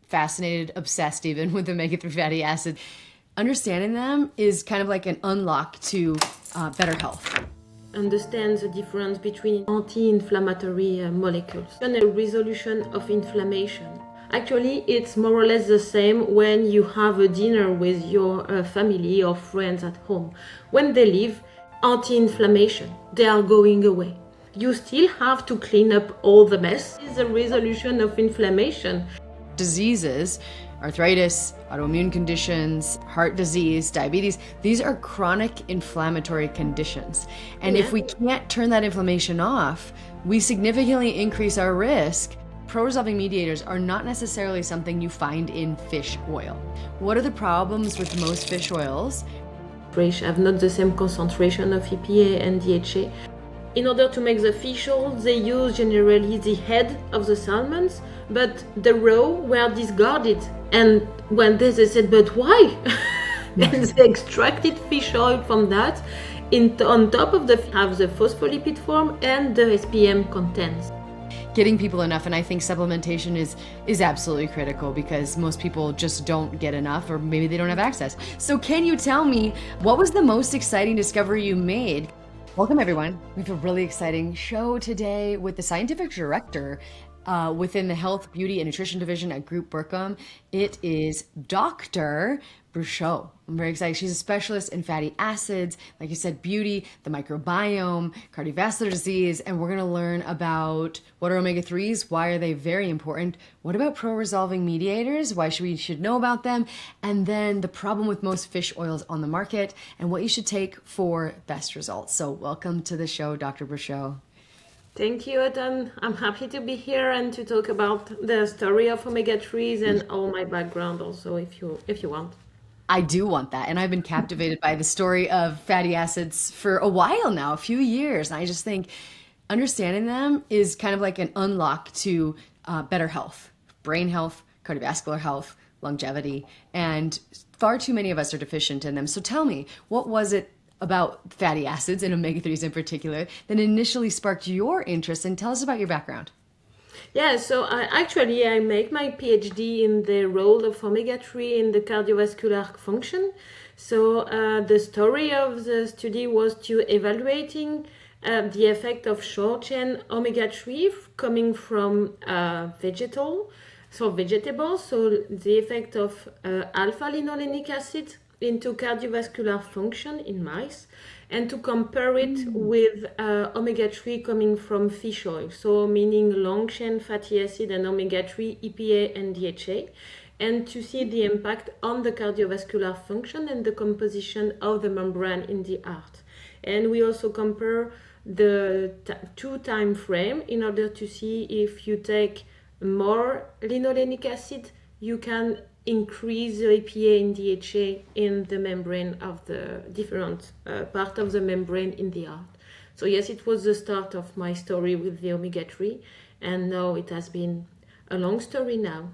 fascinated, obsessed even with omega-3 fatty acids. Understanding them is kind of like an unlock to better health. Understand the difference between anti-inflammatory molecules and a resolution of inflammation. Actually, it's more or less the same when you have a dinner with your family or friends at home. When they leave, anti-inflammation, they are going away. You still have to clean up all the mess. It's a resolution of inflammation. Diseases, arthritis, autoimmune conditions, heart disease, diabetes, these are chronic inflammatory conditions. And if we can't turn that inflammation off, we significantly increase our risk. Pro-resolving mediators are not necessarily something you find in fish oil. What are the problems with most fish oils? Fish have not the same concentration of EPA and DHA. In order to make the fish oil, they use generally the head of the salmons, but the raw were discarded. And when they said, but why? And they extracted fish oil from that. On top of the have the phospholipid form and the SPM contents. Getting people enough, and I think supplementation is absolutely critical because most people just don't get enough, or maybe they don't have access. So can you tell me, what was the most exciting discovery you made? Welcome everyone. We have a really exciting show today with the scientific director within the Health, Beauty, and Nutrition Division at Group Burkham. It is Dr. Brochot. I'm very excited. She's a specialist in fatty acids, like you said, beauty, the microbiome, cardiovascular disease, and we're going to learn about what are omega-3s, why are they very important, what about pro-resolving mediators, why we should know about them, and then the problem with most fish oils on the market, and what you should take for best results. So welcome to the show, Dr. Brochot. Thank you, Adam. I'm happy to be here and to talk about the story of omega-3s and all my background also, if you want. I do want that. And I've been captivated by the story of fatty acids for a while now, a few years. And I just think understanding them is kind of like an unlock to better health, brain health, cardiovascular health, longevity. And far too many of us are deficient in them. So tell me, what was it about fatty acids and omega-3s in particular that initially sparked your interest? And tell us about your background. Yeah, so I make my PhD in the role of omega-3 in the cardiovascular function. So the story of the study was to evaluating the effect of short-chain omega-3 coming from vegetables. So the effect of alpha-linolenic acid into cardiovascular function in mice, and to compare it with omega-3 coming from fish oil, so meaning long-chain fatty acid and omega-3, EPA and DHA, and to see the impact on the cardiovascular function and the composition of the membrane in the heart. And we also compare the two time frame in order to see if you take more linolenic acid, you can increase the EPA and DHA in the membrane of the different part of the membrane in the heart. So yes, it was the start of my story with the omega-3, and now it has been a long story now.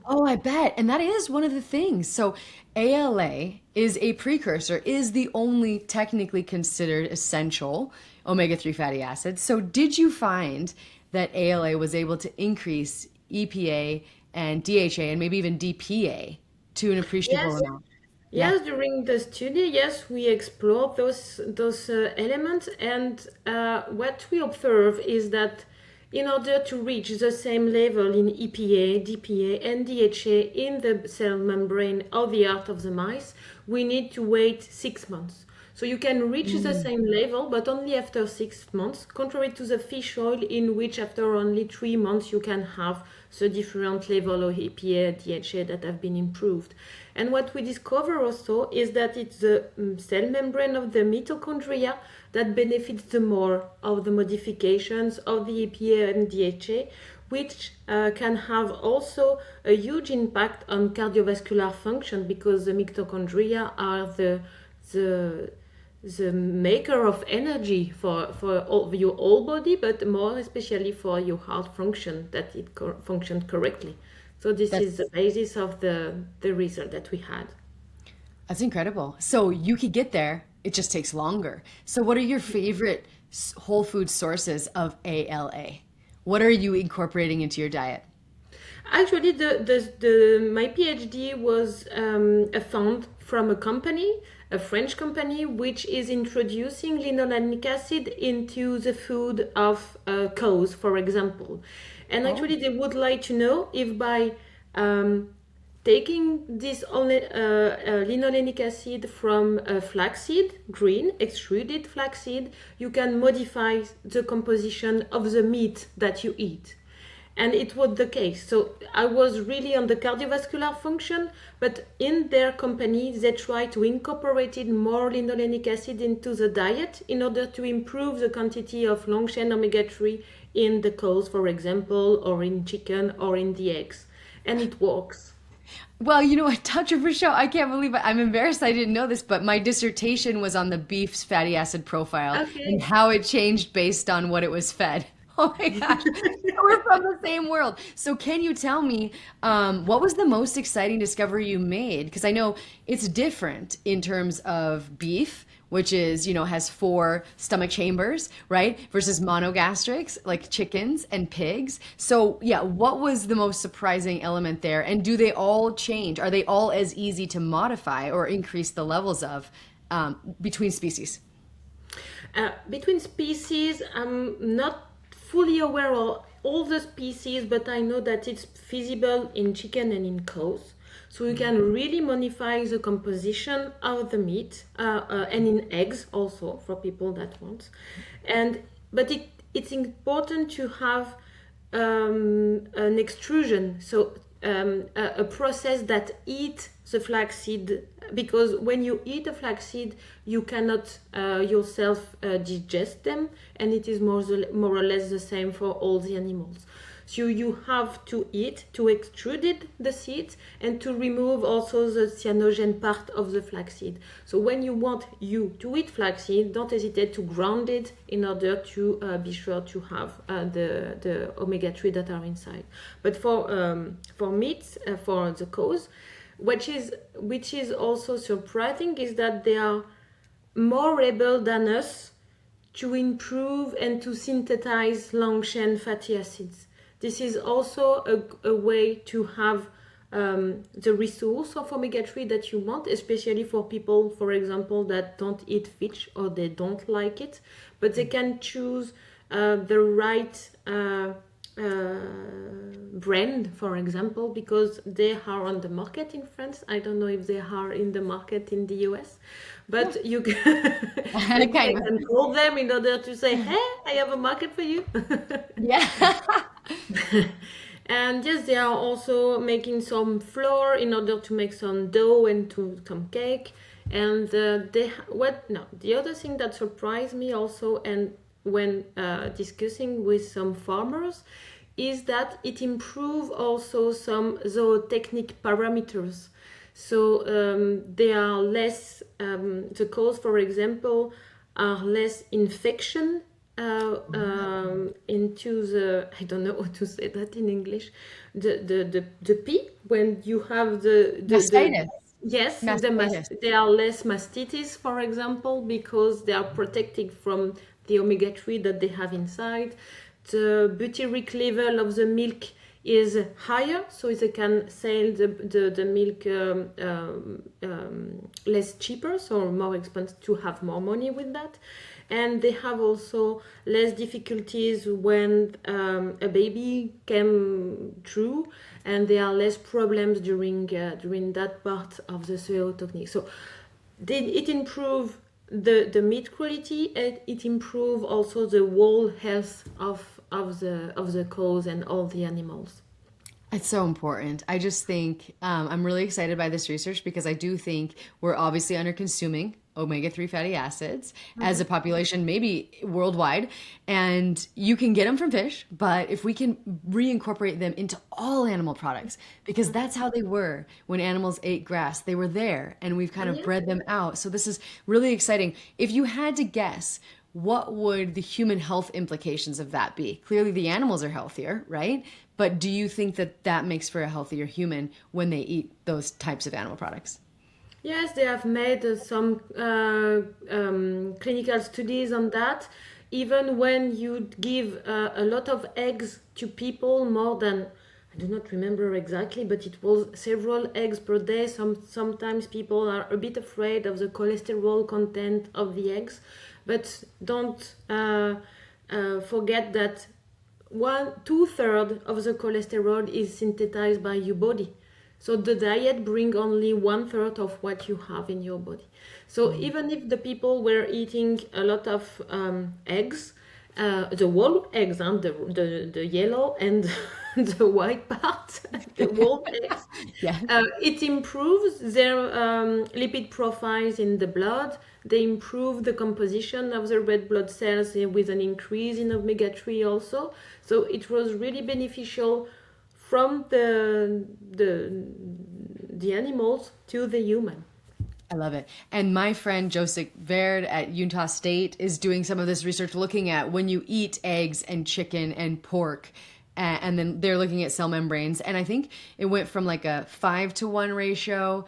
Oh, I bet. And that is one of the things. So ALA is a precursor, is the only technically considered essential omega-3 fatty acid. So did you find that ALA was able to increase EPA and DHA and maybe even DPA to an appreciable amount? Yes, during the study, yes, we explored those elements, and what we observe is that in order to reach the same level in EPA, DPA, and DHA in the cell membrane of the heart of the mice, we need to wait 6 months. So you can reach the same level, but only after 6 months, contrary to the fish oil, in which after only 3 months you can have the different level of EPA, DHA that have been improved. And what we discover also is that it's the cell membrane of the mitochondria that benefits the more of the modifications of the EPA and DHA, which can have also a huge impact on cardiovascular function, because the mitochondria are the maker of energy for your whole body, but more especially for your heart function, that it functions correctly. So this is the basis of the result that we had. That's incredible. So you could get there, it just takes longer. So what are your favorite whole food sources of ALA? What are you incorporating into your diet? Actually, my PhD was a fund from a company, a French company, which is introducing linolenic acid into the food of cows, for example. And actually, they would like to know if by taking this linolenic acid from flaxseed, green, extruded flaxseed, you can modify the composition of the meat that you eat. And it was the case. So I was really on the cardiovascular function, but in their company, they try to incorporate more linolenic acid into the diet in order to improve the quantity of long-chain omega-3 in the cows, for example, or in chicken or in the eggs. And it works. Well, you know what, Dr. Brochot, I can't believe it. I'm embarrassed I didn't know this, but my dissertation was on the beef's fatty acid profile and Okay. how it changed based on what it was fed. Oh my gosh, we're from the same world. So can you tell me, what was the most exciting discovery you made? Because I know it's different in terms of beef, which is, has 4 stomach chambers, right? Versus monogastrics, like chickens and pigs. So yeah, what was the most surprising element there? And do they all change? Are they all as easy to modify or increase the levels of between species? Between species, I'm not fully aware of all the species, but I know that it's feasible in chicken and in cows. So you can really modify the composition of the meat, and in eggs also for people that want. But it's important to have an extrusion, so a process that eats the flaxseed, because when you eat a flaxseed, you cannot yourself digest them, and it is more or less the same for all the animals. So you have to eat, to extrude the seeds, and to remove also the cyanogen part of the flaxseed. So when you want to eat flaxseed, don't hesitate to ground it in order to be sure to have the omega-3 that are inside. But for meats, for the cows, which is also surprising, is that they are more able than us to improve and to synthesize long-chain fatty acids. This is also a way to have the resource of omega-3 that you want, especially for people, for example, that don't eat fish or they don't like it, but they can choose the right brand, for example, because they are on the market in France. I don't know if they are in the market in the US, but you can call them in order to say, hey, I have a market for you. Yeah. And yes, they are also making some flour in order to make some dough and to some cake. And the other thing that surprised me also, and when discussing with some farmers, is that it improves also some zootechnic parameters. So they are less, the cows, for example, are less infection into the, I don't know how to say that in English, the pea, when you have the Mastitis. yes, Mastitis. they are less mastitis, for example, because they are protected from the omega-3 that they have inside. The butyric level of the milk is higher, so they can sell the milk less cheaper, so more expensive, to have more money with that. And they have also less difficulties when a baby came through, and there are less problems during that part of the zootechnic. So it improves the meat quality, and it improves also the whole health of the cows and all the animals. It's so important. I just think I'm really excited by this research because I do think we're obviously under consuming omega-3 fatty acids as a population, maybe worldwide, and you can get them from fish, but if we can reincorporate them into all animal products, because that's how they were when animals ate grass, they were there, and we've kind of bred them out. So this is really exciting. If you had to guess, what would the human health implications of that be? Clearly the animals are healthier, right? But do you think that that makes for a healthier human when they eat those types of animal products? Yes, they have made some clinical studies on that. Even when you give a lot of eggs to people, more than, I do not remember exactly, but it was several eggs per day. Sometimes people are a bit afraid of the cholesterol content of the eggs, but don't forget that 2/3 of the cholesterol is synthesized by your body. So the diet brings only 1/3 of what you have in your body. So even if the people were eating a lot of eggs, the whole eggs, the yellow and the white part, the whole eggs, Yeah. it improves their lipid profiles in the blood. They improve the composition of the red blood cells with an increase in omega-3 also. So it was really beneficial from the animals to the human. I love it. And my friend Joseph Verd at Utah State is doing some of this research looking at when you eat eggs and chicken and pork, and then they're looking at cell membranes. And I think it went from like a 5-to-1 ratio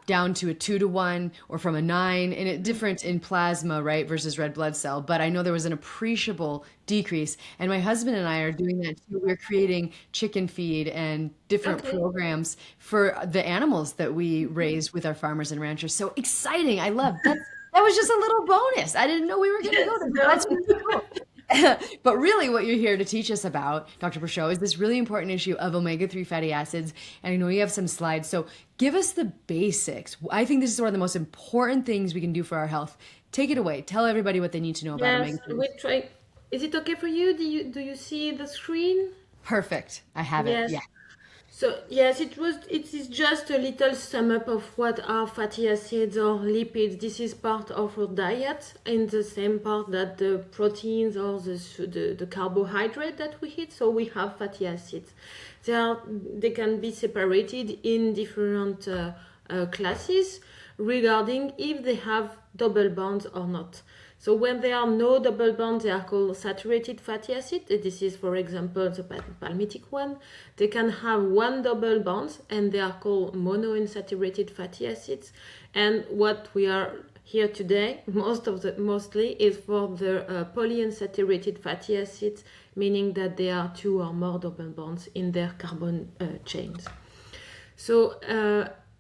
down to a 2-to-1 or from a 9, and it different in plasma, right, versus red blood cell. But I know there was an appreciable decrease. And my husband and I are doing that too. We're creating chicken feed and different programs for the animals that we raise with our farmers and ranchers. So exciting. I love that. That was just a little bonus. I didn't know we were going to go there. That's really cool. But really what you're here to teach us about, Dr. Brochot, is this really important issue of omega-3 fatty acids. And I know you have some slides. So give us the basics. I think this is one of the most important things we can do for our health. Take it away. Tell everybody what they need to know about omega-3. We try. Is it okay for you? Do you see the screen? Perfect. I have it. Yeah. So yes, it is just a little sum up of what are fatty acids or lipids. This is part of our diet, in the same part that the proteins or the carbohydrate that we eat. So we have fatty acids. They can be separated in different classes regarding if they have double bonds or not. So when there are no double bonds, they are called saturated fatty acid. This is, for example, the palmitic one. They can have one double bond, and they are called monounsaturated fatty acids. And what we are here today, mostly, is for the polyunsaturated fatty acids, meaning that there are 2 or more double bonds in their carbon chains. So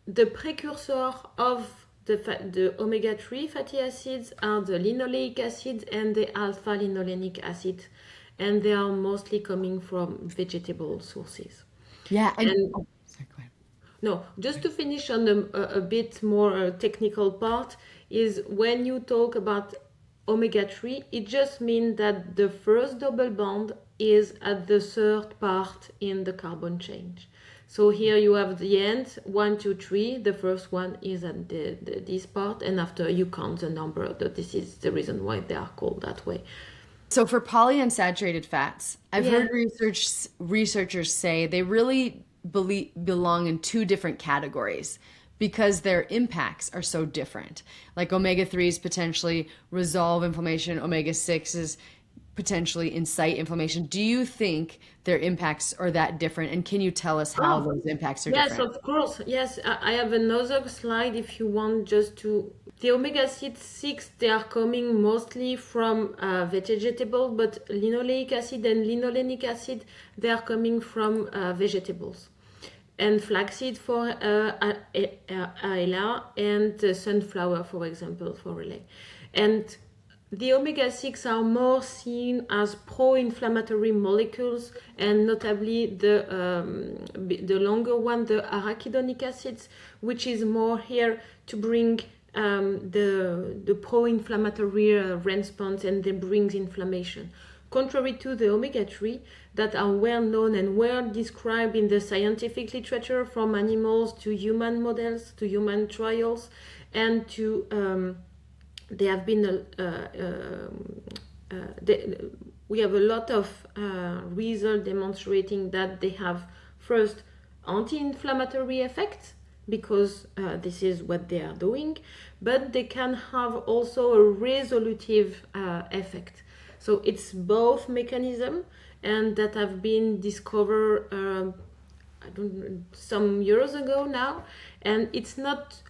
the precursor of the omega-3 fatty acids are the linoleic acid and the alpha-linolenic acid, and they are mostly coming from vegetable sources. Yeah. Sorry, go ahead. No, just to finish on a bit more technical part, is when you talk about omega-3, it just means that the first double bond is at the third part in the carbon chain. So here you have the end, 1, 2, 3. The first one is at this part, and after you count the number. This is the reason why they are called that way. So for polyunsaturated fats, I've heard researchers say they really belong in 2 different categories because their impacts are so different. Like omega-3s potentially resolve inflammation, omega-6s potentially incite inflammation. Do you think their impacts are that different? And can you tell us how those impacts are different? Yes, of course. Yes, I have another slide if you want just to... The omega-6, they are coming mostly from vegetable, but linoleic acid and linolenic acid, they are coming from vegetables. And flaxseed for paella, and sunflower, for example, for relay. And the omega-6 are more seen as pro-inflammatory molecules, and notably the longer one, the arachidonic acids, which is more here to bring the pro-inflammatory response, and they brings inflammation. Contrary to the omega-3 that are well known and well described in the scientific literature, from animals to human models, to human trials, and to... They have been we have a lot of results demonstrating that they have first anti-inflammatory effects, because this is what they are doing, but they can have also a resolutive effect. So it's both mechanism, and that have been discovered some years ago now, and it's not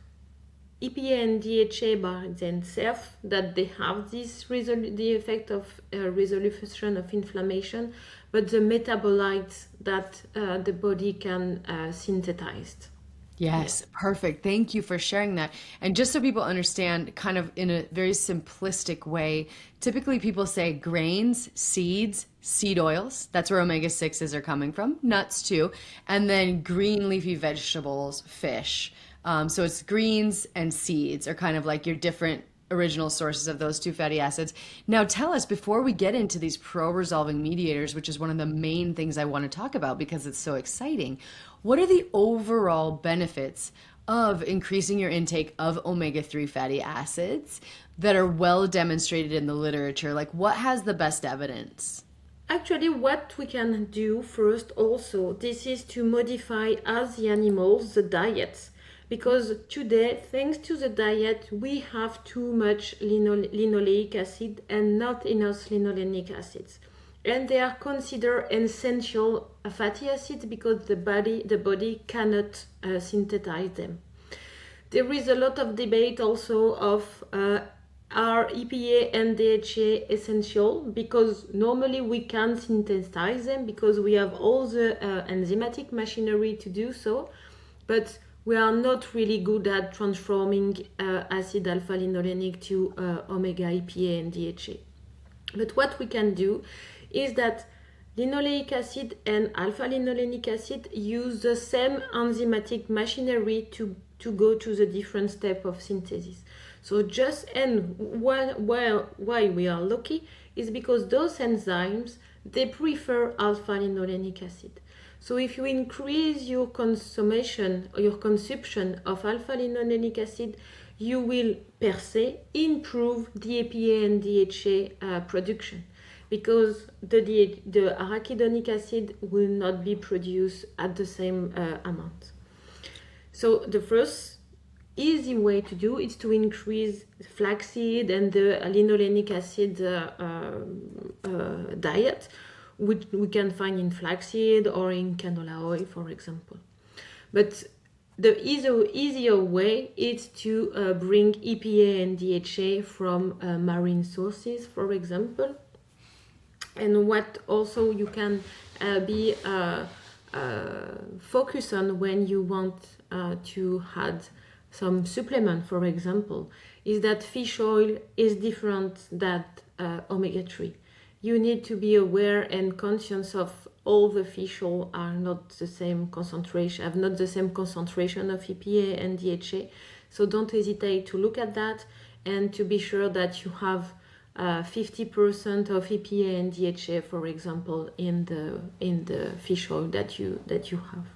EPA and DHA by themselves that they have the effect of resolution of inflammation, but the metabolites that the body can synthesize. Yes, perfect. Thank you for sharing that. And just so people understand, kind of in a very simplistic way, typically people say grains, seeds, seed oils. That's where omega-6s are coming from, nuts too. And then green leafy vegetables, fish. So it's greens and seeds are kind of like your different original sources of those two fatty acids. Now, tell us before we get into these pro-resolving mediators, which is one of the main things I want to talk about because it's so exciting. What are the overall benefits of increasing your intake of omega-3 fatty acids that are well demonstrated in the literature? Like, what has the best evidence? Actually, what we can do first also, this is to modify as the animals the diets. Because today, thanks to the diet, we have too much linoleic acid and not enough linolenic acids. And they are considered essential fatty acids because the body cannot synthesize them. There is a lot of debate also of are EPA and DHA essential, because normally we can synthesize them because we have all the enzymatic machinery to do so, but we are not really good at transforming acid alpha-linolenic to omega EPA and DHA. But what we can do is that linoleic acid and alpha-linolenic acid use the same enzymatic machinery to go to the different step of synthesis. So why we are lucky is because those enzymes, they prefer alpha-linolenic acid. So if you increase your consumption of alpha-linolenic acid, you will per se improve the EPA and DHA production, because the arachidonic acid will not be produced at the same amount. So the first easy way to do is to increase flaxseed and the linolenic acid diet, which we can find in flaxseed or in canola oil, for example. But the easier way is to bring EPA and DHA from marine sources, for example. And what also you can be focus on when you want to add some supplement, for example, is that fish oil is different than omega-3. You need to be aware and conscious of all the fish oil are not the same concentration, have not the same concentration of EPA and DHA. So don't hesitate to look at that and to be sure that you have 50% of EPA and DHA, for example, in the fish oil that you have.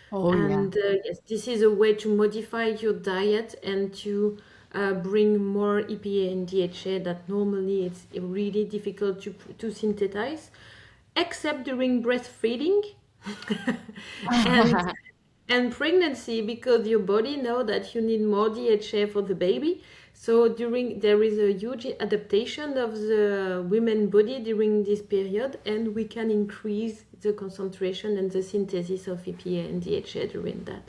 Oh, And yes, this is a way to modify your diet and to bring more EPA and DHA that normally it's really difficult to synthesize, except during breastfeeding and pregnancy, because your body know that you need more DHA for the baby. So there is a huge adaptation of the women body during this period, and we can increase the concentration and the synthesis of EPA and DHA during that.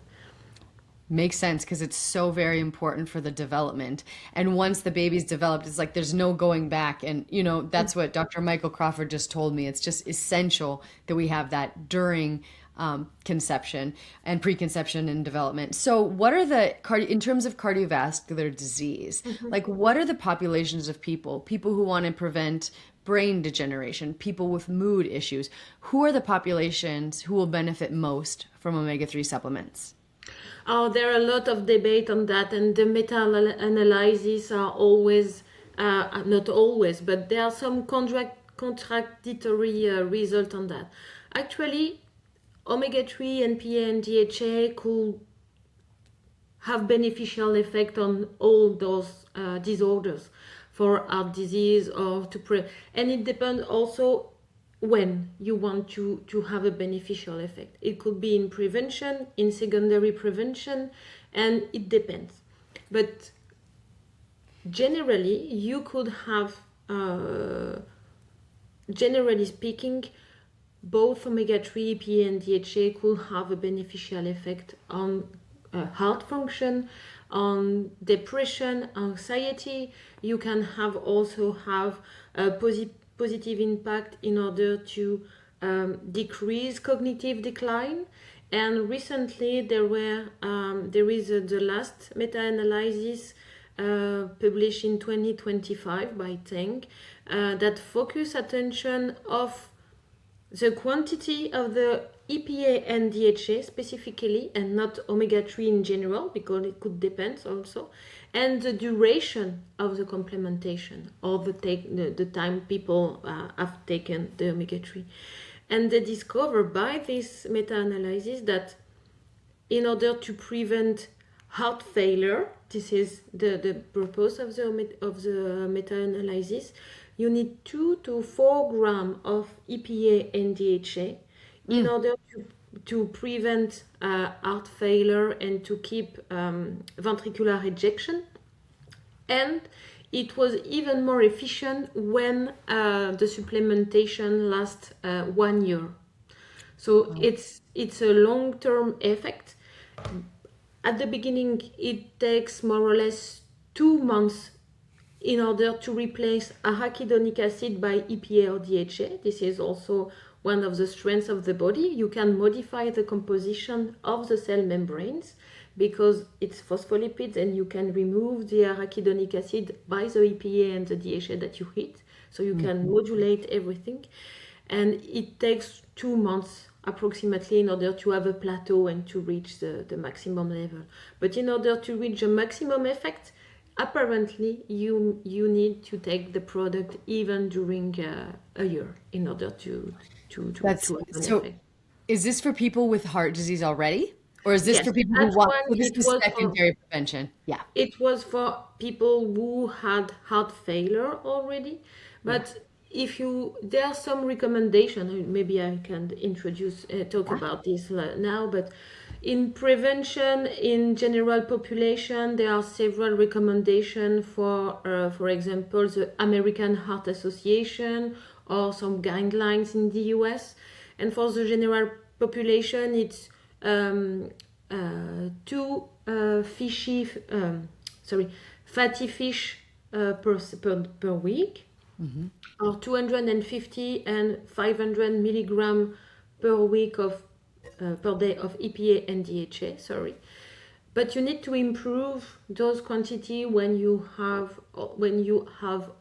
Makes sense, because it's so very important for the development. And once the baby's developed, it's like there's no going back. And, that's what Dr. Michael Crawford just told me. It's just essential that we have that during conception and preconception and development. So what are in terms of cardiovascular disease, like what are the populations of people who want to prevent brain degeneration, people with mood issues? Who are the populations who will benefit most from omega-3 supplements? Oh, there are a lot of debate on that, and the meta-analyses are always, not always, but there are some contradictory results on that. Actually, omega-3 and EPA and DHA could have beneficial effect on all those disorders, for heart disease or and it depends also when you want to have a beneficial effect. It could be in prevention, in secondary prevention, and it depends. But generally, you could have, generally speaking, both omega-3, EPA and DHA could have a beneficial effect on heart function, on depression, anxiety. You can also have a positive impact in order to decrease cognitive decline. And recently there is the last meta-analysis published in 2025 by Teng that focus attention of the quantity of the EPA and DHA specifically, and not omega-3 in general, because it could depend also, and the duration of the complementation, or the time people have taken the omega-3. And they discover by this meta-analysis that in order to prevent heart failure, this is the purpose of the meta-analysis, you need 2 to 4 grams of EPA and DHA in order to prevent heart failure and to keep ventricular ejection. And it was even more efficient when the supplementation lasts 1 year. So it's a long-term effect. At the beginning, it takes more or less 2 months in order to replace arachidonic acid by EPA or DHA. This is also one of the strengths of the body. You can modify the composition of the cell membranes because it's phospholipids, and you can remove the arachidonic acid by the EPA and the DHA that you hit. So you can modulate everything. And it takes 2 months approximately in order to have a plateau and to reach the maximum level. But in order to reach the maximum effect, apparently you need to take the product even during a year in order to have an effect. Is this for people with heart disease already? Or is this Yes, for people who want, so this is was secondary prevention? Yeah. It was for people who had heart failure already. But there are some recommendations, maybe I can talk about this now, but in prevention, in general population, there are several recommendations for example, the American Heart Association or some guidelines in the US. And for the general population, it's 2 fatty fish per week, or 250 and 500 milligram per week per day of EPA and DHA. But you need to improve those quantity when you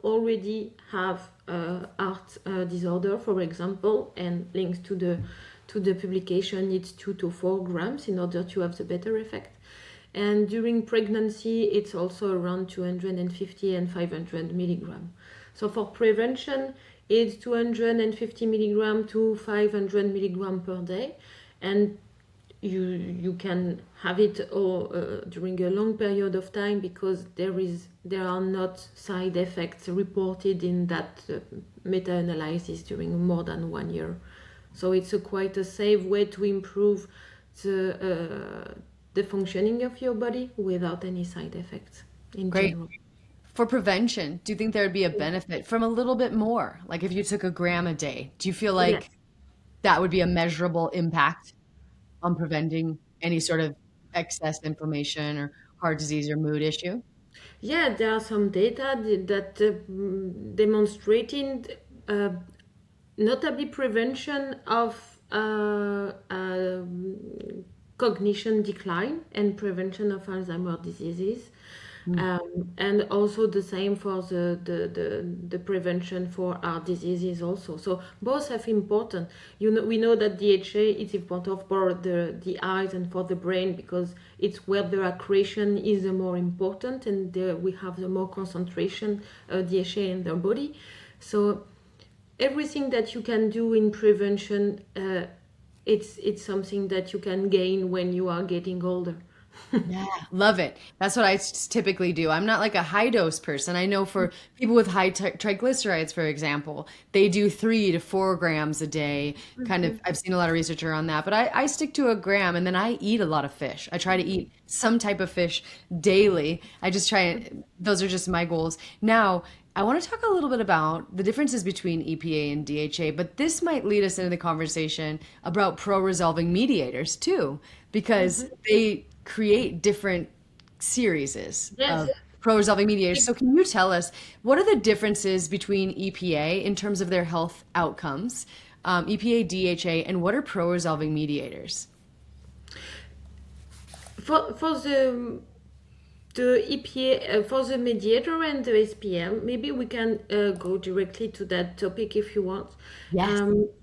already have heart disorder, for example, and links to the publication, it's 2 to 4 grams in order to have the better effect. And during pregnancy, it's also around 250 and 500 milligram. So for prevention, it's 250 milligram to 500 milligram per day. And you can have it during a long period of time because there are not side effects reported in that meta-analysis during more than 1 year. So it's quite a safe way to improve the functioning of your body without any side effects in general. For prevention, do you think there would be a benefit from a little bit more? Like if you took a gram a day, do you feel like that would be a measurable impact on preventing any sort of excess inflammation or heart disease or mood issue? Yeah, there are some data that demonstrating notably prevention of cognition decline and prevention of Alzheimer's diseases. And also the same for the prevention for heart diseases also. So both are important. We know that DHA is important for the eyes and for the brain because it's where the accretion is the more important, and we have the more concentration of DHA in the body. So everything that you can do in prevention, it's something that you can gain when you are getting older. Yeah, love it. That's what I typically do. I'm not like a high dose person. I know for people with high triglycerides, for example, they do 3 to 4 grams a day. Kind of, I've seen a lot of research around that, but I stick to a gram, and then I eat a lot of fish. I try to eat some type of fish daily. I just try, those are just my goals. Now, I want to talk a little bit about the differences between EPA and DHA, but this might lead us into the conversation about pro-resolving mediators too, because they create different series of pro-resolving mediators. So can you tell us, what are the differences between EPA in terms of their health outcomes EPA, DHA, and what are pro-resolving mediators? For the EPA, for the mediator and the SPM, maybe we can go directly to that topic if you want. Yes.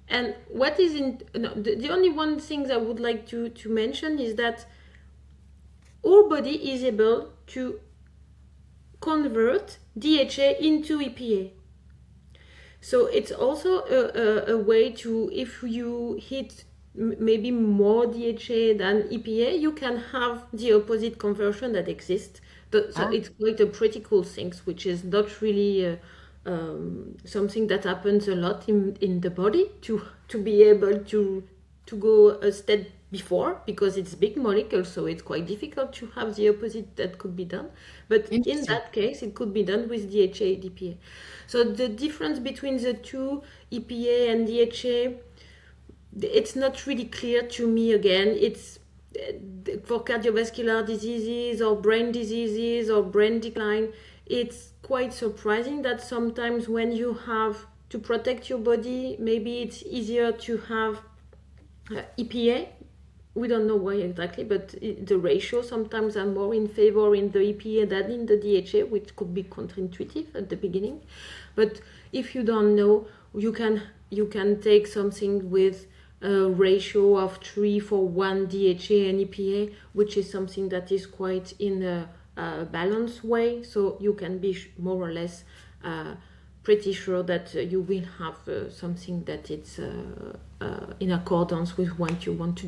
And what is the only one thing I would like to mention is that our body is able to convert DHA into EPA. So it's also a way to, if you hit maybe more DHA than EPA, you can have the opposite conversion that exists. So it's quite a pretty cool thing, which is not really something that happens a lot in the body to be able to go a step before, because it's big molecule, so it's quite difficult to have the opposite that could be done. But in that case, it could be done with DHA, DPA. So the difference between the two, EPA and DHA, it's not really clear to me. Again, it's for cardiovascular diseases or brain diseases or brain decline, it's quite surprising that sometimes when you have to protect your body, maybe it's easier to have EPA. We don't know why exactly, but the ratio sometimes are more in favor in the EPA than in the DHA, which could be counterintuitive at the beginning. But if you don't know, you can take something with a ratio of 3:1 DHA and EPA, which is something that is quite in a balanced way. So you can be more or less pretty sure that you will have something that it's in accordance with what you want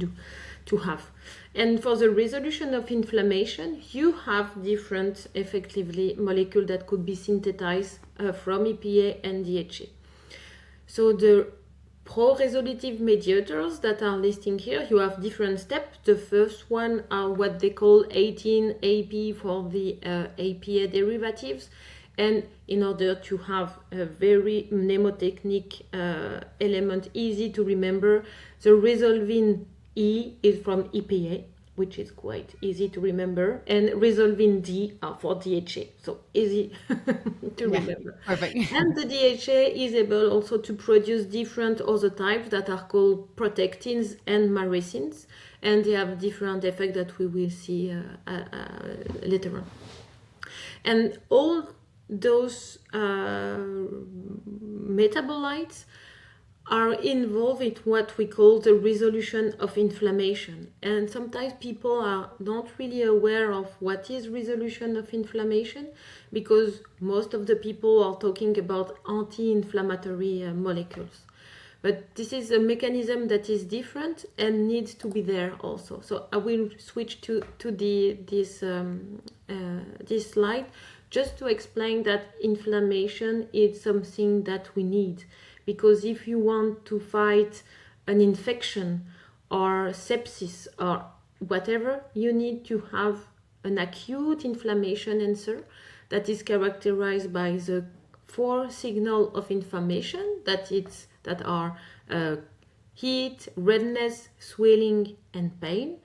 to have. And for the resolution of inflammation, you have different effectively molecules that could be synthesized from EPA and DHA. So the pro-resolutive mediators that are listing here, you have different steps. The first one are what they call 18AP for the APA derivatives. And in order to have a very mnemotechnic element easy to remember, the Resolvin E is from EPA, which is quite easy to remember, and Resolvin D are for DHA, so easy to remember. Perfect. And the DHA is able also to produce different other types that are called Protectins and Maresins, and they have different effects that we will see later on. And all those metabolites are involved in what we call the resolution of inflammation. And sometimes people are not really aware of what is resolution of inflammation, because most of the people are talking about anti-inflammatory molecules. But this is a mechanism that is different and needs to be there also. So I will switch to this slide just to explain that inflammation is something that we need. Because if you want to fight an infection or sepsis or whatever, you need to have an acute inflammation answer that is characterized by the 4 signals of inflammation that are heat, redness, swelling, and pain.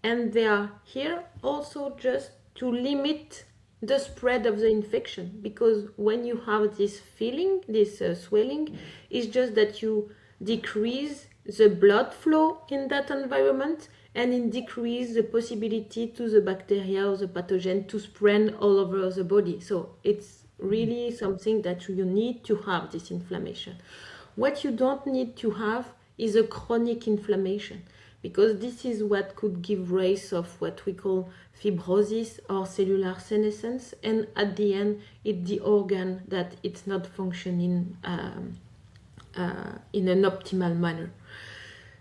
And they are here also just to limit the spread of the infection, because when you have this feeling, this swelling, it's just that you decrease the blood flow in that environment, and it decrease the possibility to the bacteria or the pathogen to spread all over the body. So it's really something that you need to have, this inflammation. What you don't need to have is a chronic inflammation, because this is what could give rise of what we call fibrosis or cellular senescence, and at the end it's the organ that it's not functioning in an optimal manner.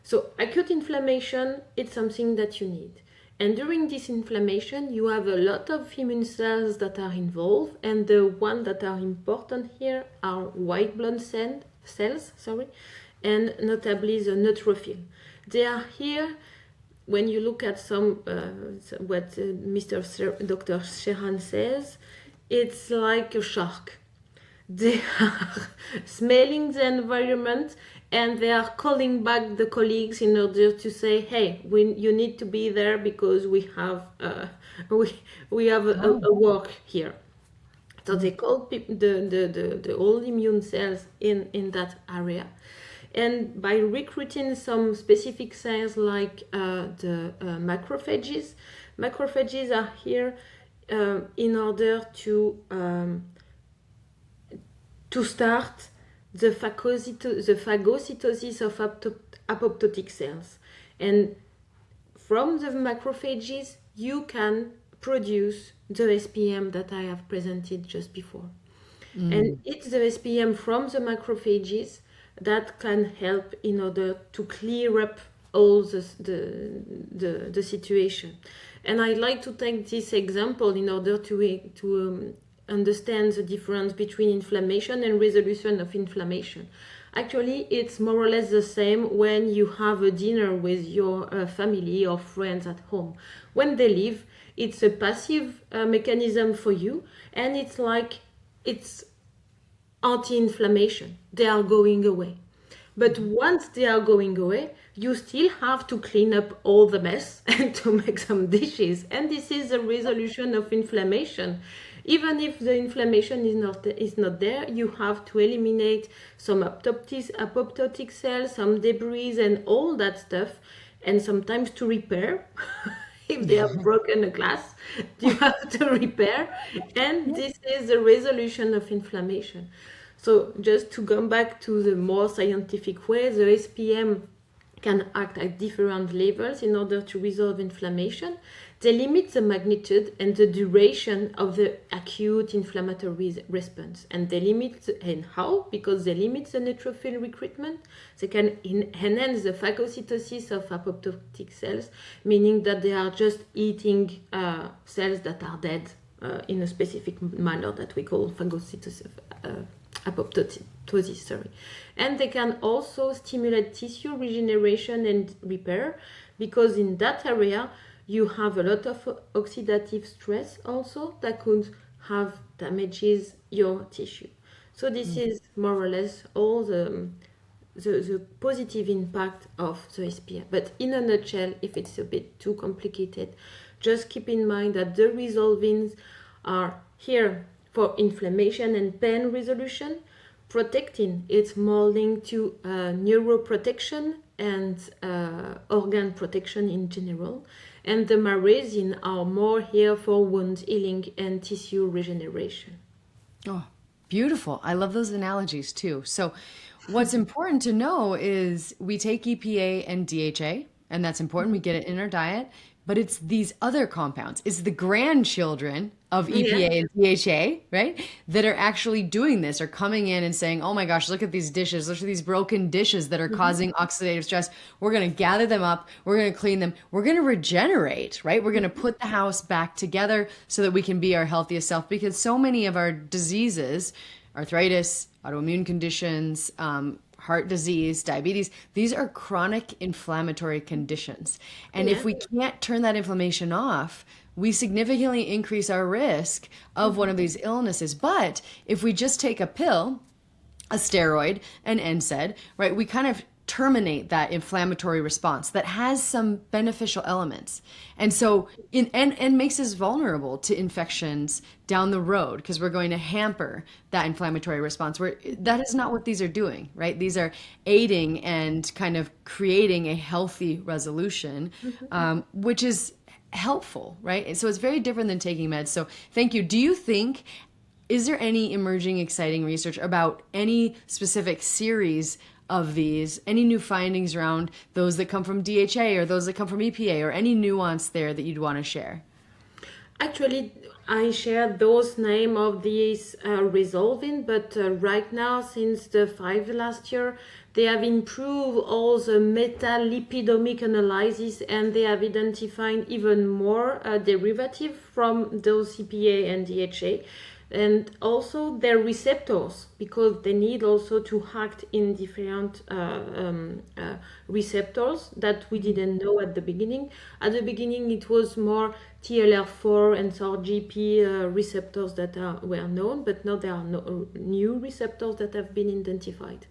So acute inflammation, it's something that you need. And during this inflammation, you have a lot of immune cells that are involved, and the ones that are important here are white blood cells, and notably the neutrophil. They are here. When you look at what Dr. Sheran says, it's like a shark. They are smelling the environment, and they are calling back the colleagues in order to say, hey, you need to be there because we have a work here. So they call the old immune cells in that area. And by recruiting some specific cells like the macrophages, macrophages are here in order to start the phagocytosis of apoptotic cells. And from the macrophages, you can produce the SPM that I have presented just before. And it's the SPM from the macrophages that can help in order to clear up all the situation. And I like to take this example in order to understand the difference between inflammation and resolution of inflammation. Actually, it's more or less the same when you have a dinner with your family or friends at home. When they leave, it's a passive mechanism for you, and it's anti-inflammation. They are going away. But once they are going away, you still have to clean up all the mess and to make some dishes. And this is a resolution of inflammation. Even if the inflammation is not there, you have to eliminate some apoptotic cells, some debris and all that stuff, and sometimes to repair. If they have broken a glass, you have to repair. And this is the resolution of inflammation. So just to come back to the more scientific way, the SPM can act at different levels in order to resolve inflammation. They limit the magnitude and the duration of the acute inflammatory response. And they limit, and how? Because they limit the neutrophil recruitment. They can enhance the phagocytosis of apoptotic cells, meaning that they are just eating cells that are dead in a specific manner that we call phagocytosis, apoptosis, sorry. And they can also stimulate tissue regeneration and repair, because in that area you have a lot of oxidative stress also that could have damages your tissue. So this is more or less all the positive impact of the SPM. But in a nutshell, if it's a bit too complicated, just keep in mind that the Resolvins are here for inflammation and pain resolution. Protectin, it's more linked to neuroprotection and organ protection in general. And the Maresins are more here for wound healing and tissue regeneration. Oh, beautiful. I love those analogies too. So what's important to know is we take EPA and DHA, and that's important. We get it in our diet, but it's these other compounds. It's the grandchildren of EPA and DHA, right? That are actually doing this, are coming in and saying, oh my gosh, look at these dishes. Look at these broken dishes that are causing oxidative stress. We're going to gather them up. We're going to clean them. We're going to regenerate, right? We're going to put the house back together so that we can be our healthiest self, because so many of our diseases, arthritis, autoimmune conditions, heart disease, diabetes, these are chronic inflammatory conditions. And if we can't turn that inflammation off, we significantly increase our risk of one of these illnesses. But if we just take a pill, a steroid, an NSAID, right, we kind of terminate that inflammatory response that has some beneficial elements. And so, and makes us vulnerable to infections down the road, because we're going to hamper that inflammatory response. That is not what these are doing, right? These are aiding and kind of creating a healthy resolution, which is helpful, right? And so it's very different than taking meds. So thank you. Do you think, is there any emerging, exciting research about any specific series of these, any new findings around those that come from DHA or those that come from EPA, or any nuance there that you'd want to share? Actually, I shared those name of these Resolvin, but right now, since the 5 last year, they have improved all the meta-lipidomic analysis, and they have identified even more derivative from those EPA and DHA. And also their receptors, because they need also to act in different receptors that we didn't know at the beginning. At the beginning, it was more TLR4 and SORGP receptors that were known, but now there are new receptors that have been identified.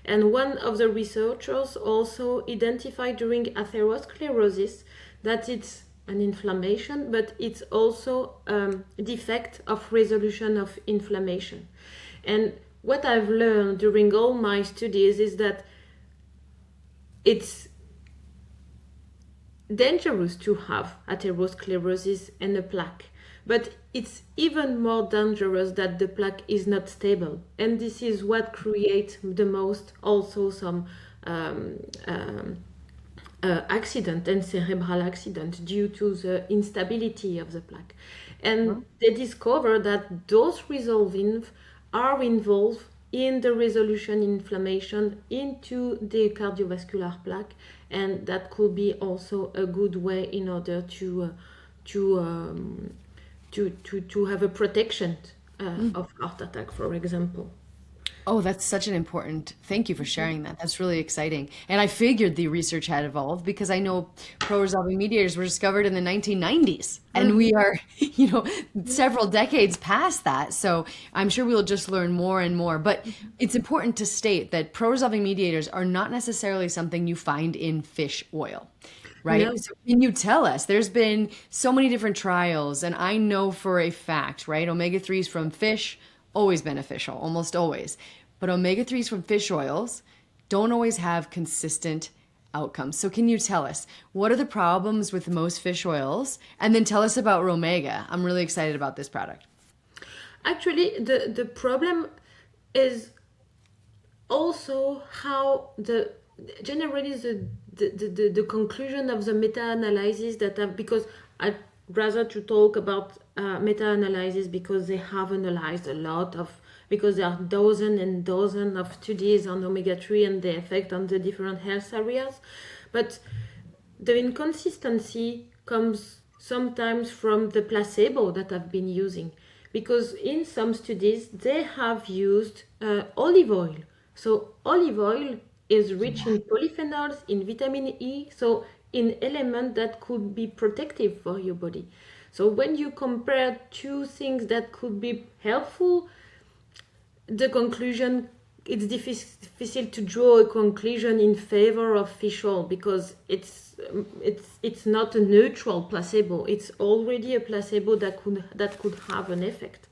And one of the researchers also identified during atherosclerosis that it's an inflammation, but it's also a defect of resolution of inflammation. And what I've learned during all my studies is that it's dangerous to have atherosclerosis and a plaque, but it's even more dangerous that the plaque is not stable, and this is what creates the most also some accident and cerebral accident due to the instability of the plaque. And they discover that those resolvins are involved in the resolution inflammation into the cardiovascular plaque, and that could be also a good way in order to have a protection of heart attack, for example. Oh, that's such an important. Thank you for sharing that. That's really exciting. And I figured the research had evolved because I know pro-resolving mediators were discovered in the 1990s, and we are, several decades past that. So I'm sure we'll just learn more and more. But it's important to state that pro-resolving mediators are not necessarily something you find in fish oil. Right. No. So can you tell us, there's been so many different trials, and I know for a fact, right, omega-3s from fish, always beneficial, almost always. But omega-3s from fish oils don't always have consistent outcomes. So can you tell us, what are the problems with most fish oils? And then tell us about Romega. I'm really excited about this product. Actually, the problem is also how generally the conclusion of the meta-analysis that have, because I'd rather to talk about meta-analysis because they have analyzed a lot of, because there are dozens and dozens of studies on omega-3 and the effect on the different health areas. But the inconsistency comes sometimes from the placebo that I've been using, because in some studies they have used olive oil. So olive oil is rich in polyphenols, in vitamin E, so in elements that could be protective for your body. So when you compare two things that could be helpful, the conclusion, it's difficult to draw a conclusion in favor of fish oil, because it's not a neutral placebo. It's already a placebo that could have an effect.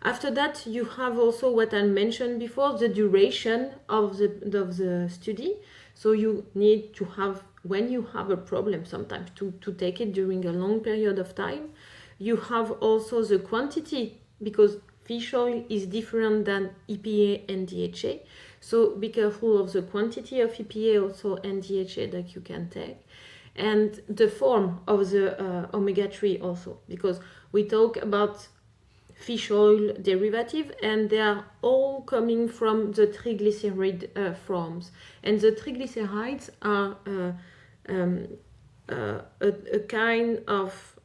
After that, you have also what I mentioned before, the duration of the study. So you need to have, when you have a problem sometimes, to take it during a long period of time. You have also the quantity, because fish oil is different than EPA and DHA. So be careful of the quantity of EPA also and DHA that you can take. And the form of the omega-3 also, because we talk about fish oil derivative, and they are all coming from the triglyceride forms. And the triglycerides are a kind of,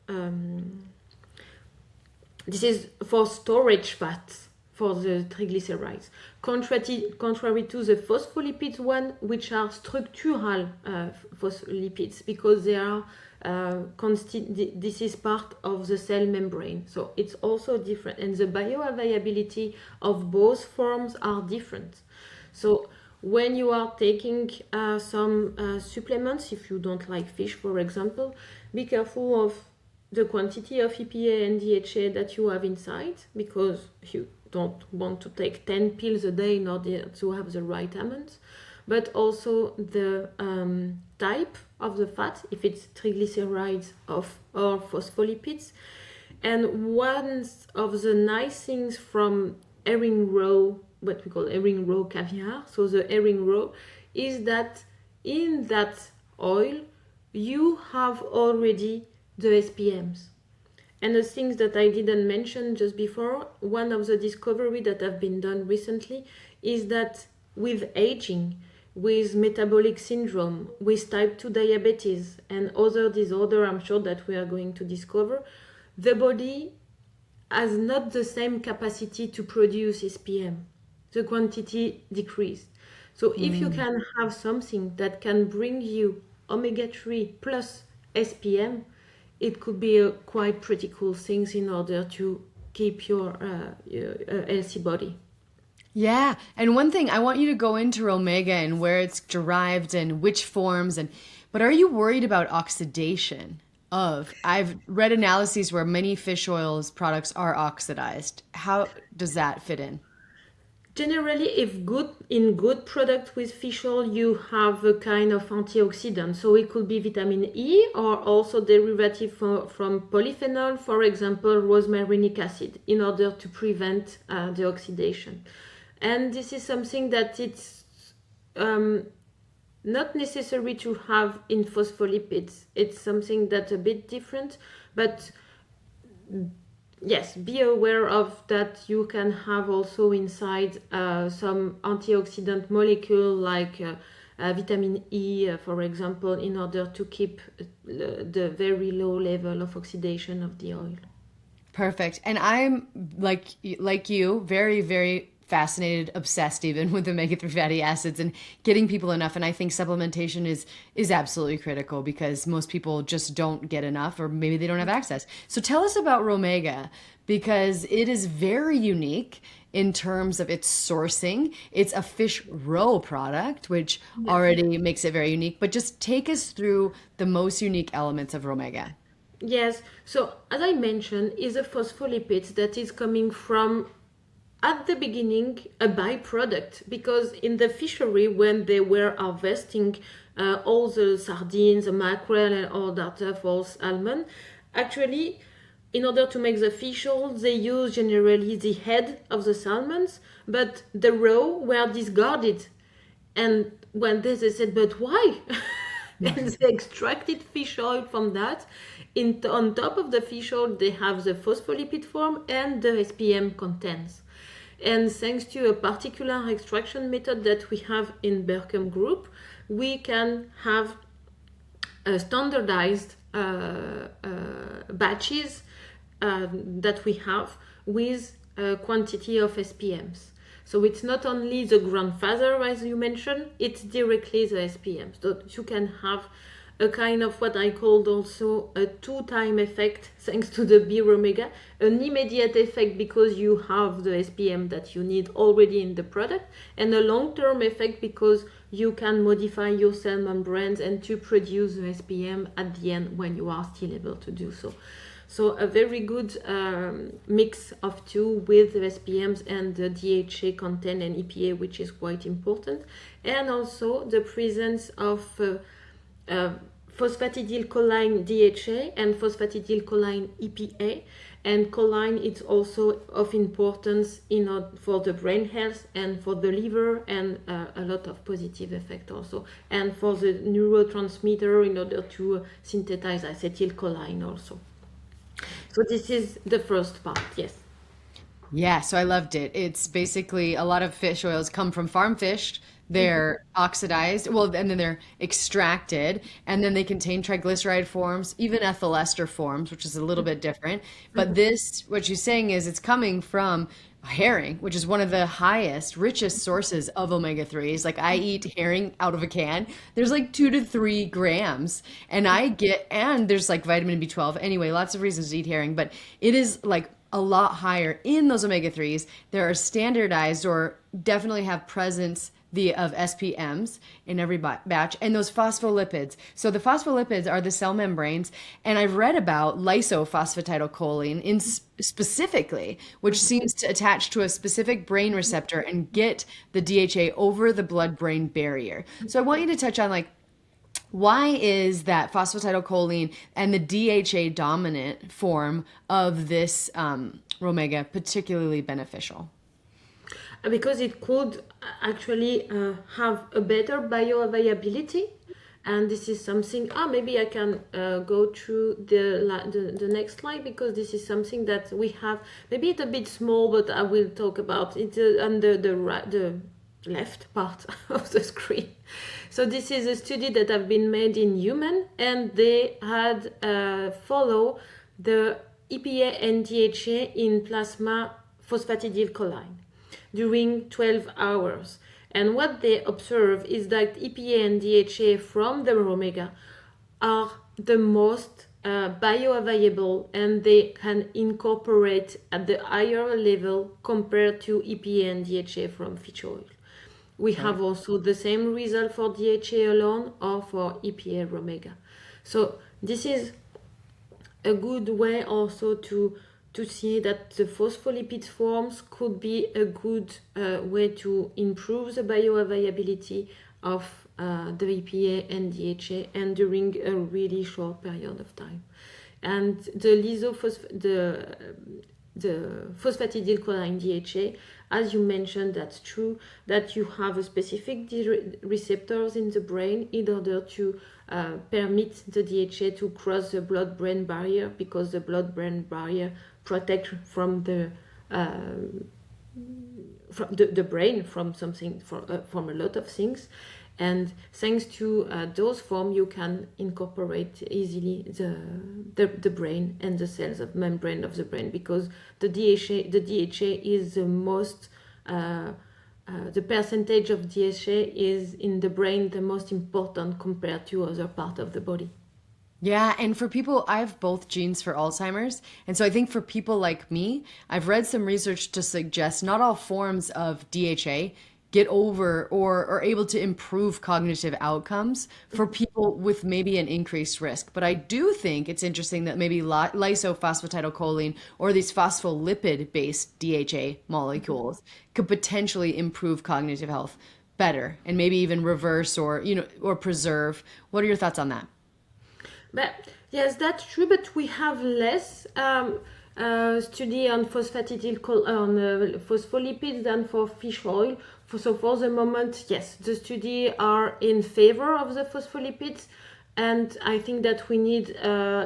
this is for storage fats for the triglycerides, contrary to the phospholipids one, which are structural phospholipids, because they are this is part of the cell membrane, so it's also different, and the bioavailability of both forms are different. So when you are taking some supplements, if you don't like fish, for example, be careful of the quantity of EPA and DHA that you have inside, because you don't want to take 10 pills a day in order to have the right amount, but also the type of the fat, if it's triglycerides or phospholipids. And one of the nice things from herring roe, what we call herring roe caviar, so the herring roe, is that in that oil you have already the SPMs. And the things that I didn't mention just before, one of the discovery that have been done recently is that with aging, with metabolic syndrome, with type 2 diabetes and other disorder I'm sure that we are going to discover, the body has not the same capacity to produce SPM. The quantity decreased. So if you can have something that can bring you omega-3 plus SPM, it could be a quite pretty cool things in order to keep your healthy body. Yeah, and one thing, I want you to go into Romega and where it's derived and which forms, but are you worried about oxidation of? I've read analyses where many fish oils products are oxidized. How does that fit in? Generally, if good product with fish oil, you have a kind of antioxidant. So it could be vitamin E or also derivative from polyphenol, for example, rosmarinic acid, in order to prevent the oxidation. And this is something that it's not necessary to have in phospholipids. It's something that's a bit different, but yes, be aware of that you can have also inside some antioxidant molecule like vitamin E, for example, in order to keep the very low level of oxidation of the oil. Perfect. And I'm like you, very, very fascinated, obsessed even with omega-3 fatty acids and getting people enough. And I think supplementation is absolutely critical because most people just don't get enough or maybe they don't have access. So tell us about Romega because it is very unique in terms of its sourcing. It's a fish roe product, which already makes it very unique. But just take us through the most unique elements of Romega. Yes, so as I mentioned, is a phospholipid that is coming from at the beginning a byproduct, because in the fishery when they were harvesting all the sardines, the mackerel and all that for salmon, actually in order to make the fish oil they use generally the head of the salmons, but the roe were discarded. And when they said, but why? And they extracted fish oil from that. On top of the fish oil they have the phospholipid form and the SPM contents. And thanks to a particular extraction method that we have in Berkham Group, we can have standardized batches that we have with a quantity of SPMs. So it's not only the grandfather, as you mentioned, it's directly the SPMs. So you can have a kind of what I called also a two-time effect thanks to the B-Romega, an immediate effect because you have the SPM that you need already in the product, and a long-term effect because you can modify your cell membranes and to produce the SPM at the end when you are still able to do so. So a very good mix of two with the SPMs and the DHA content and EPA, which is quite important, and also the presence of phosphatidylcholine DHA and phosphatidylcholine EPA. And choline is also of importance for the brain health and for the liver, and a lot of positive effect also, and for the neurotransmitter in order to synthesize acetylcholine also. So this is the first part, yes. Yeah, so I loved it. It's basically a lot of fish oils come from farm fish. They're oxidized, well, and then they're extracted, and then they contain triglyceride forms, even ethyl ester forms, which is a little bit different. But this, what you're saying is it's coming from herring, which is one of the highest, richest sources of omega-3s. Like I eat herring out of a can. There's like 2 to 3 grams, and there's like vitamin B12. Anyway, lots of reasons to eat herring, but it is like a lot higher in those omega-3s. There are standardized or definitely have presence of SPMs in every batch, and those phospholipids. So the phospholipids are the cell membranes, and I've read about lysophosphatidylcholine specifically, which seems to attach to a specific brain receptor and get the DHA over the blood-brain barrier. So I want you to touch on why is that phosphatidylcholine and the DHA dominant form of this Romega particularly beneficial? Because it could actually have a better bioavailability, and this is something. Maybe I can go through the next slide, because this is something that we have. Maybe it's a bit small, but I will talk about it under the left part of the screen. So this is a study that have been made in human, and they had follow the EPA and DHA in plasma phosphatidylcholine during 12 hours. And what they observe is that EPA and DHA from the Romega are the most bioavailable, and they can incorporate at the higher level compared to EPA and DHA from fish oil. We have also the same result for DHA alone or for EPA Romega. So this is a good way also to to see that the phospholipid forms could be a good way to improve the bioavailability of the EPA and DHA, and during a really short period of time. And the phosphatidylcholine DHA, as you mentioned, that's true, that you have a specific receptors in the brain in order to permit the DHA to cross the blood-brain barrier, because the blood-brain barrier protects from the brain from something, from a lot of things. And thanks to those forms, you can incorporate easily the brain and the cells of membrane of the brain, because the DHA is the most, the percentage of DHA is in the brain the most important compared to other parts of the body. Yeah, and for people, I have both genes for Alzheimer's. And so I think for people like me, I've read some research to suggest not all forms of DHA get over or are able to improve cognitive outcomes for people with maybe an increased risk. But I do think it's interesting that maybe lysophosphatidylcholine or these phospholipid-based DHA molecules could potentially improve cognitive health better and maybe even reverse or, or preserve. What are your thoughts on that? But yes, that's true, but we have less study on phospholipids than for fish oil. So for the moment, yes, the study are in favor of the phospholipids, and I think that we need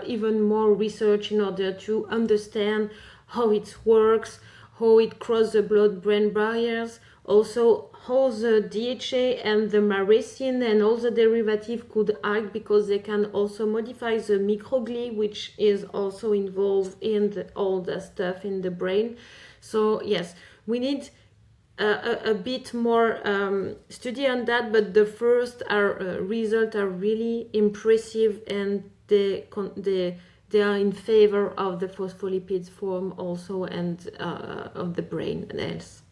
even more research in order to understand how it works, how it crosses the blood-brain barriers, also how the DHA and the Maresin and all the derivatives could act, because they can also modify the microglia, which is also involved in all the stuff in the brain. So yes, we need a bit more study on that, but the first results are really impressive, and they are in favor of the phospholipids form also, and of the brain and else.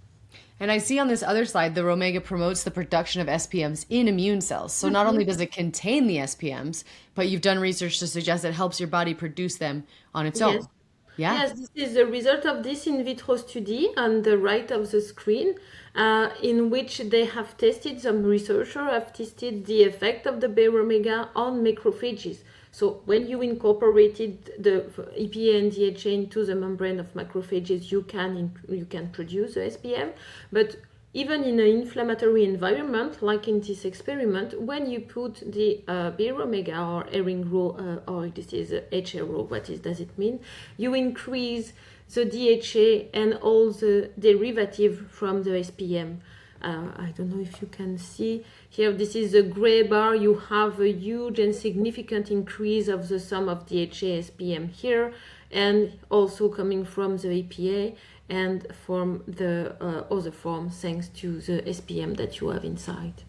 And I see on this other slide, the Romega promotes the production of SPMs in immune cells. So not only does it contain the SPMs, but you've done research to suggest it helps your body produce them on its own. Yeah. Yes, this is the result of this in vitro study on the right of the screen, in which they have tested, some researchers have tested the effect of the Romega on macrophages. So when you incorporated the EPA and DHA into the membrane of macrophages, you can produce the SPM. But even in an inflammatory environment, like in this experiment, when you put the Romega or herring roe, or this is HA roe, does it mean? You increase the DHA and all the derivative from the SPM. I don't know if you can see here, this is the gray bar. You have a huge and significant increase of the sum of DHA SPM here, and also coming from the EPA and from the other form, thanks to the SPM that you have inside.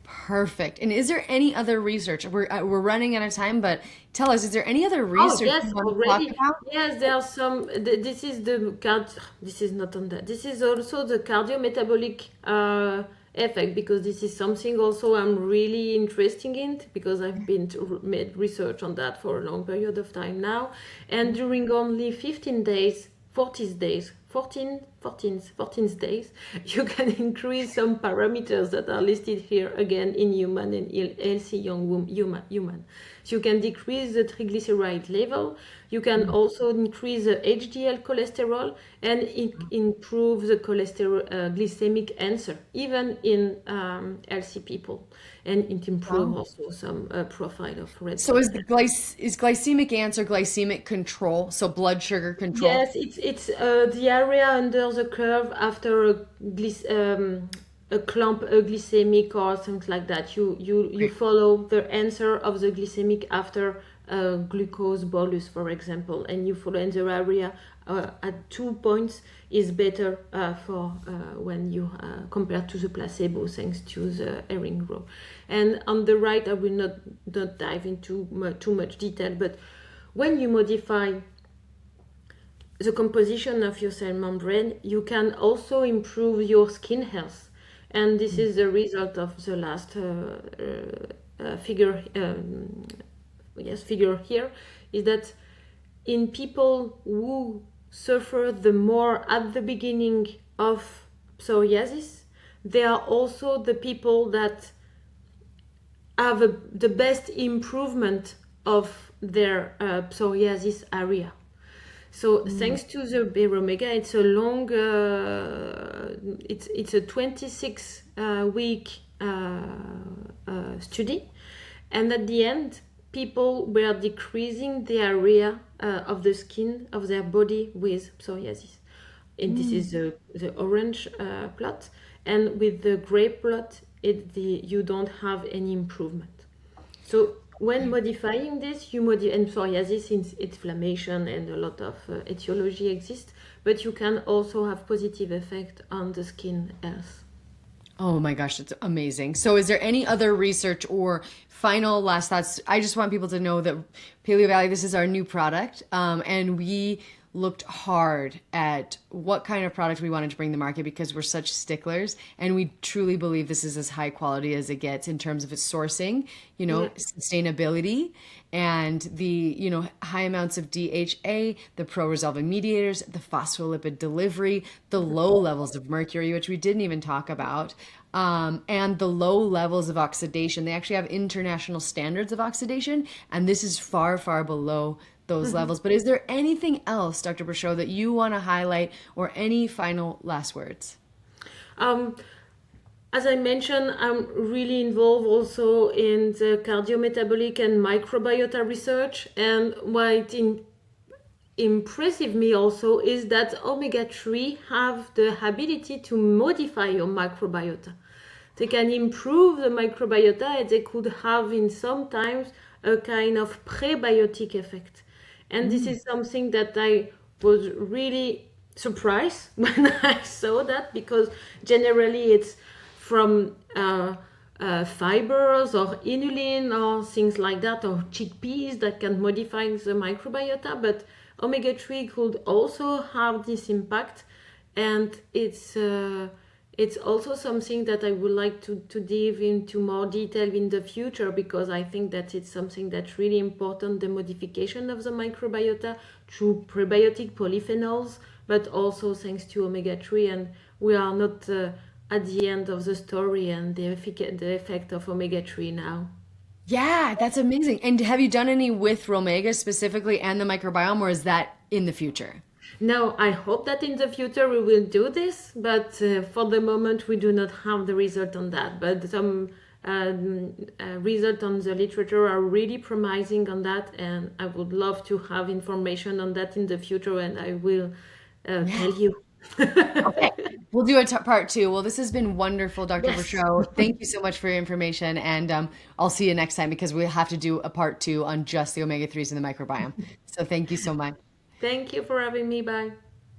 Perfect. And is there any other research? We're running out of time, but tell us, is there any other research yes, you want already. to talk about? Yes, there are some. This is this is not on that. This is also the cardiometabolic effect, because this is something also I'm really interested in, because I've been made research on that for a long period of time now, and during only 14 days, you can increase some parameters that are listed here again in human and healthy young human. So you can decrease the triglyceride level, you can also increase the HDL cholesterol, and improve the glycemic answer, even in healthy people. And it improves also some profile of red. So is glycemic answer glycemic control? So blood sugar control? Yes, it's the area under the curve after a clump, a glycemic or something like that. You follow the answer of the glycemic after glucose bolus, for example, and you follow in the area at 2 points is better for when you compare to the placebo, thanks to the herring roe. And on the right, I will not dive into too much detail, but when you modify the composition of your cell membrane, you can also improve your skin health. And this is the result of the last figure here, is that in people who suffer the more at the beginning of psoriasis, they are also the people that have the best improvement of their psoriasis area. So thanks to the Romega, it's a long, it's a 26 week study, and at the end, people were decreasing the area of the skin of their body with psoriasis. And this is the orange plot, and with the gray plot, you don't have any improvement. So when modifying this, and psoriasis, since inflammation and a lot of etiology exists, but you can also have positive effect on the skin health. Oh my gosh, that's amazing. So is there any other research or final last thoughts? I just want people to know that Paleo Valley, this is our new product, and we looked hard at what kind of product we wanted to bring to market because we're such sticklers, and we truly believe this is as high quality as it gets in terms of its sourcing, sustainability, and the high amounts of DHA, the pro-resolving mediators, the phospholipid delivery, the low levels of mercury, which we didn't even talk about, and the low levels of oxidation. They actually have international standards of oxidation, and this is far, far below those levels. But is there anything else, Dr. Brochot, that you want to highlight, or any final last words? As I mentioned, I'm really involved also in the cardiometabolic and microbiota research. And what impresses me also is that omega-3 have the ability to modify your microbiota. They can improve the microbiota, and they could have in sometimes a kind of prebiotic effect. And this is something that I was really surprised when I saw that, because generally it's from fibers or inulin or things like that, or chickpeas that can modify the microbiota. But omega-3 could also have this impact, and it's also something that I would like to dive into more detail in the future, because I think that it's something that's really important, the modification of the microbiota through prebiotic polyphenols, but also thanks to omega-3. And we are not at the end of the story and the effect of omega-3 now. Yeah, that's amazing. And have you done any with Romega specifically and the microbiome, or is that in the future? No, I hope that in the future we will do this, but for the moment we do not have the result on that. But some results on the literature are really promising on that, and I would love to have information on that in the future, and I will tell you. Okay, we'll do a part two. Well, this has been wonderful, Dr. Yes. Brochot. Thank you so much for your information, and I'll see you next time, because we'll have to do a part two on just the omega-3s and the microbiome. So thank you so much. Thank you for having me. Bye.